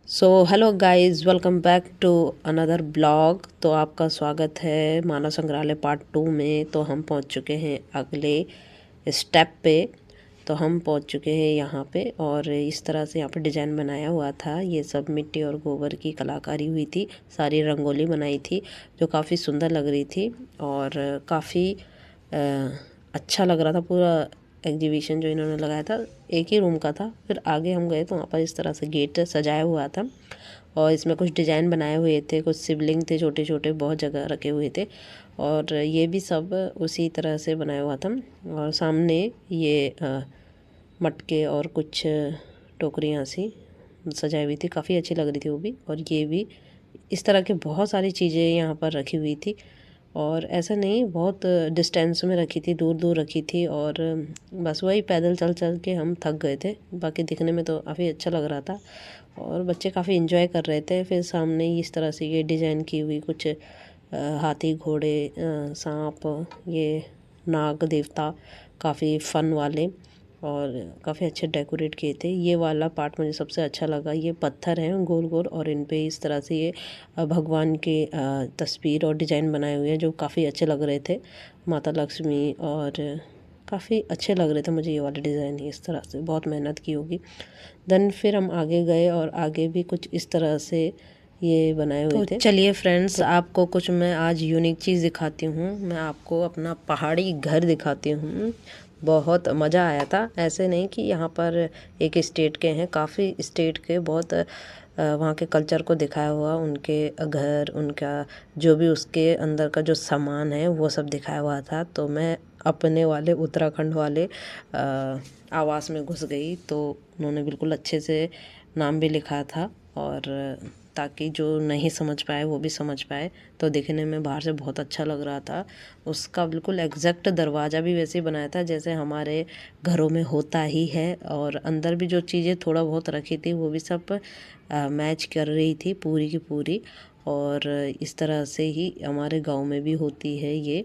So hello guys, welcome back to another blog. तो आपका स्वागत है मानव संग्रहालय पार्ट 2 में। तो हम पहुंच चुके हैं अगले स्टेप पे। तो हम पहुंच चुके हैं यहाँ पे और इस तरह से यहाँ पे डिज़ाइन बनाया हुआ था। ये सब मिट्टी और गोबर की कलाकारी हुई थी, सारी रंगोली बनाई थी जो काफ़ी सुंदर लग रही थी और काफ़ी अच्छा लग रहा था। पूरा एग्जीबिशन जो इन्होंने लगाया था एक ही रूम का था। फिर आगे हम गए तो वहाँ पर इस तरह से गेट सजाया हुआ था और इसमें कुछ डिज़ाइन बनाए हुए थे, कुछ शिवलिंग थे छोटे छोटे, बहुत जगह रखे हुए थे और ये भी सब उसी तरह से बनाया हुआ था। और सामने ये मटके और कुछ टोकरियाँ सी सजाई हुई थी, काफ़ी अच्छी लग रही थी वो भी। और ये भी इस तरह के बहुत सारी चीज़ें यहाँ पर रखी हुई थी और ऐसा नहीं, बहुत डिस्टेंस में रखी थी, दूर दूर रखी थी और बस वही पैदल चल चल के हम थक गए थे। बाकी दिखने में तो काफ़ी अच्छा लग रहा था और बच्चे काफ़ी इन्जॉय कर रहे थे। फिर सामने इस तरह से ये डिज़ाइन की हुई कुछ हाथी, घोड़े, सांप, ये नाग देवता, काफ़ी फ़न वाले और काफ़ी अच्छे डेकोरेट किए थे। ये वाला पार्ट मुझे सबसे अच्छा लगा। ये पत्थर हैं गोल गोल और इन पे इस तरह से ये भगवान के तस्वीर और डिज़ाइन बनाए हुए हैं जो काफ़ी अच्छे लग रहे थे, माता लक्ष्मी, और काफ़ी अच्छे लग रहे थे मुझे ये वाले डिज़ाइन। इस तरह से बहुत मेहनत की होगी। देन फिर हम आगे गए और आगे भी कुछ इस तरह से ये बनाए हुए थे। चलिए फ्रेंड्स, आपको कुछ मैं आज यूनिक चीज़ दिखाती हूँ। मैं आपको अपना पहाड़ी घर दिखाती हूँ। बहुत मज़ा आया था। ऐसे नहीं कि यहाँ पर एक स्टेट के हैं, काफ़ी स्टेट के बहुत वहाँ के कल्चर को दिखाया हुआ, उनके घर, उनका जो भी उसके अंदर का जो सामान है वो सब दिखाया हुआ था। तो मैं अपने वाले उत्तराखंड वाले आवास में घुस गई तो उन्होंने बिल्कुल अच्छे से नाम भी लिखा था और ताकि जो नहीं समझ पाए वो भी समझ पाए। तो देखने में बाहर से बहुत अच्छा लग रहा था। उसका बिल्कुल एग्जैक्ट दरवाज़ा भी वैसे ही बनाया था जैसे हमारे घरों में होता ही है और अंदर भी जो चीज़ें थोड़ा बहुत रखी थी वो भी सब मैच कर रही थी पूरी की पूरी। और इस तरह से ही हमारे गांव में भी होती है ये।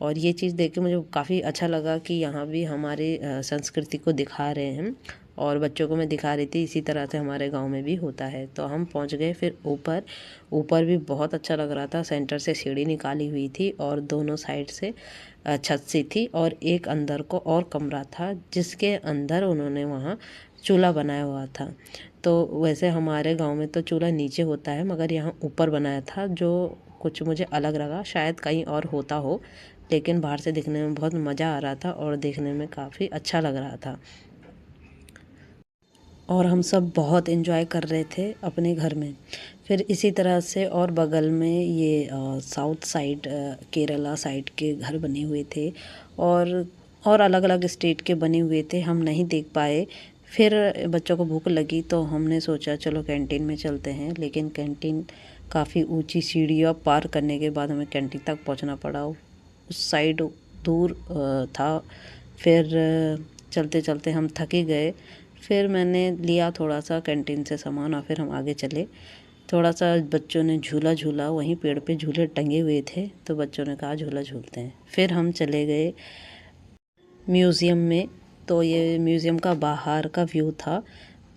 और ये चीज़ देख के मुझे काफ़ी अच्छा लगा कि यहाँ भी हमारे संस्कृति को दिखा रहे हैं और बच्चों को मैं दिखा रही थी इसी तरह से हमारे गांव में भी होता है। तो हम पहुंच गए फिर ऊपर। ऊपर भी बहुत अच्छा लग रहा था। सेंटर से सीढ़ी निकाली हुई थी और दोनों साइड से छत सी थी और एक अंदर को और कमरा था जिसके अंदर उन्होंने वहाँ चूल्हा बनाया हुआ था। तो वैसे हमारे गांव में तो चूल्हा नीचे होता है मगर यहाँ ऊपर बनाया था जो कुछ मुझे अलग लगा। शायद कहीं और होता हो, लेकिन बाहर से दिखने में बहुत मज़ा आ रहा था और देखने में काफ़ी अच्छा लग रहा था और हम सब बहुत इन्जॉय कर रहे थे अपने घर में। फिर इसी तरह से और बगल में ये साउथ साइड, केरला साइड के घर बने हुए थे और अलग अलग स्टेट के बने हुए थे, हम नहीं देख पाए। फिर बच्चों को भूख लगी तो हमने सोचा चलो कैंटीन में चलते हैं, लेकिन कैंटीन काफ़ी ऊंची सीढ़ियाँ पार करने के बाद हमें कैंटीन तक पहुंचना पड़ा। उस साइड दूर था। फिर चलते चलते हम थक ही गए। फिर मैंने लिया थोड़ा सा कैंटीन से सामान और फिर हम आगे चले। थोड़ा सा बच्चों ने झूला झूला, वहीं पेड़ पे झूले टंगे हुए थे तो बच्चों ने कहा झूला झूलते हैं। फिर हम चले गए म्यूज़ियम में। तो ये म्यूज़ियम का बाहर का व्यू था,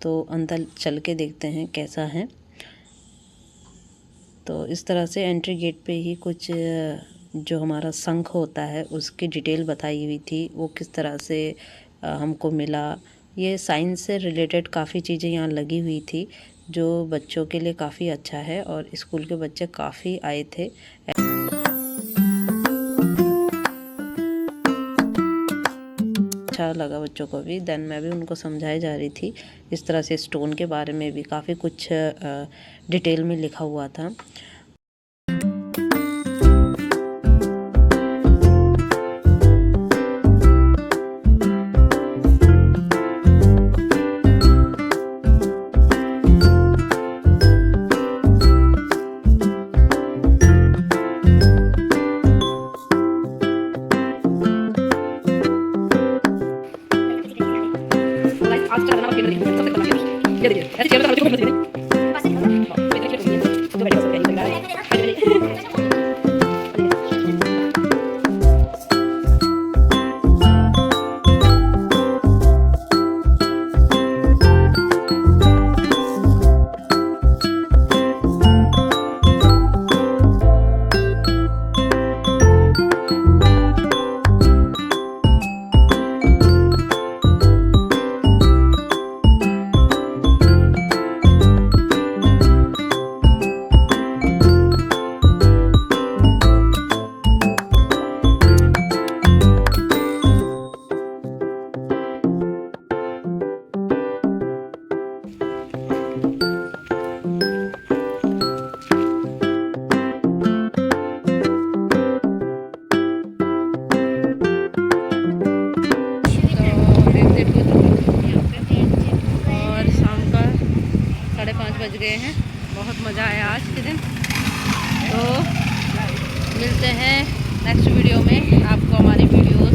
तो अंदर चल के देखते हैं कैसा है। तो इस तरह से एंट्री गेट पे ही कुछ जो हमारा शंख होता है उसकी डिटेल बताई हुई थी, वो किस तरह से हमको मिला। ये साइंस से रिलेटेड काफ़ी चीज़ें यहाँ लगी हुई थी जो बच्चों के लिए काफ़ी अच्छा है और स्कूल के बच्चे काफ़ी आए थे। अच्छा लगा बच्चों को भी। देन मैं भी उनको समझाई जा रही थी। इस तरह से स्टोन के बारे में भी काफ़ी कुछ डिटेल में लिखा हुआ था। 5 बज गए हैं। बहुत मज़ा आया आज के दिन। तो मिलते हैं नेक्स्ट वीडियो में। आपको हमारी वीडियोस